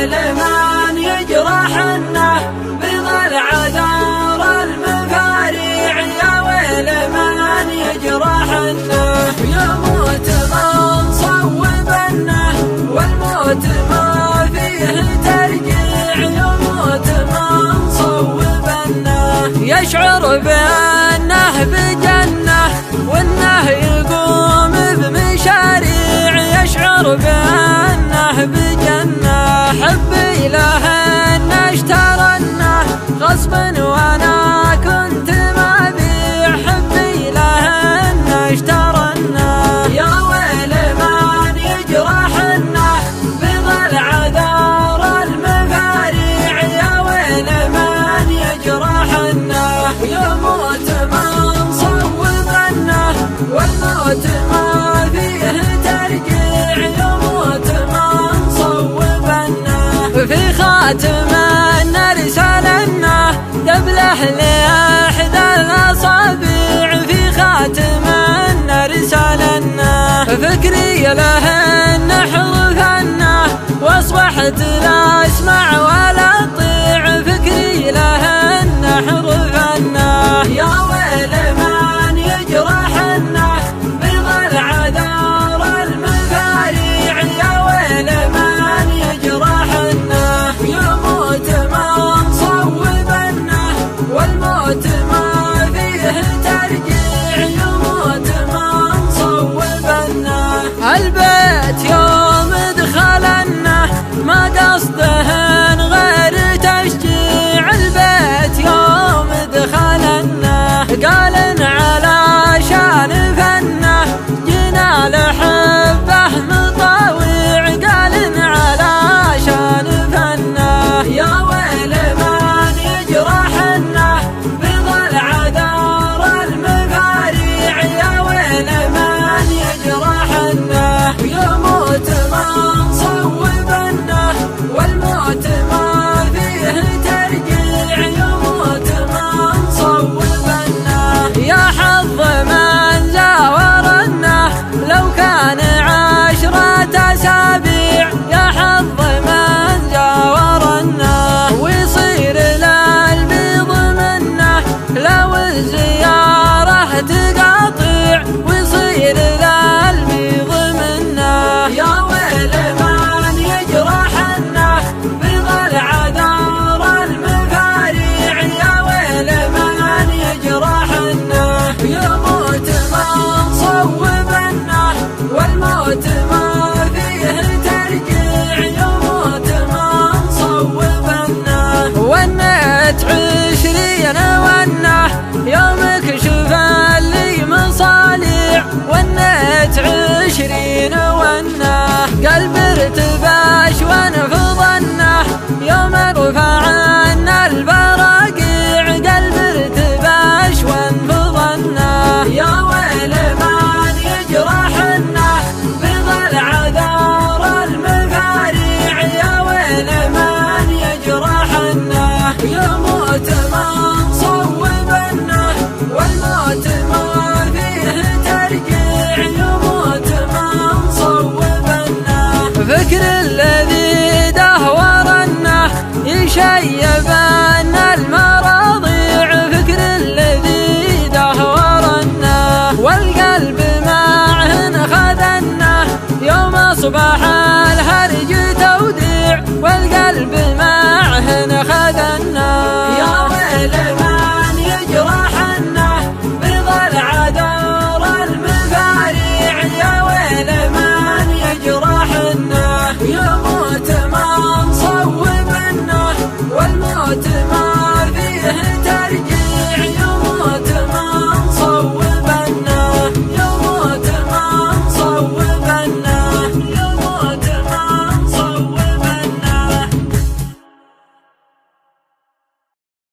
ويل من يجرحنا بضل عذار المفاريع، يا ويل من يجرحنا يموت من صوبنا والموت ما فيه ترجيع، يموت من صوبنا يشعر بأنه بجنة وأنه يقوم بمشاريع، يشعر بأنه بجنة حبي له أن اشترنا غصبا وأنا كنت ما بيع، حبي له أن اشترنا يا ويل من يجرحنا بضل عذار المفاريع، يا ويل من يجرحنا يموت من صوبنا والموت ما فيه ترجيع، يموت من صوبنا في خاتم نرسلنا دبله لأحدى الأصابع، في خاتم نرسلنا فكري له نحرفنا واصبحت لا اسمع ولا اطيع، فكري له نحرفنا يا ويل من يجرحنا بضل عذار المفاريع، يا ويل من يجرحنا يموت من صوبنا والموت ما فيه ترجيع، يموت من صوبنا البيت يوم دخلنا ما قصده غير تشجيع، البيت يوم دخلنا قال علشان فنه جينا لحبه مطاويع، قال علشان فنه يا ويل من يجرحنا بضل عذار المفاريع، يا ويل من يجرحنا يموت من صوبنا والموت ما فيه ترجيع، يموت من صوبنا يا حظ من زاورنا لو كان 10 أسابيع، يا حظ من زاورنا ويصير للبيض منه لو الزيارة تقاطيع، ويصير للبيض منه يا ويل من يجرحنا بضل عذار المفاريع، يا ويل من يجرحنا يموت من صوبنا والموت ما فيه ترجيع، يموت من صوبنا ونيت 20 ونه يومك شوف لي مصاليع، ونيت 20 ونه قلب ارتباش وانفضنا يوم رفع عنا البراقيع، قلب ارتباش وانفضنا يا ويل من يجرحنا بضل عذار المفاريع، يا ويل من يجرحنا يموت من صوبنا والموت ما فيه ترجيع، يموت من صوبنا فكر الذي دهورنا يشيب أن المراضيع، فكر الذي دهورنا والقلب معهن خذنا يوم أصبح الهرج توديع، والقلب معهن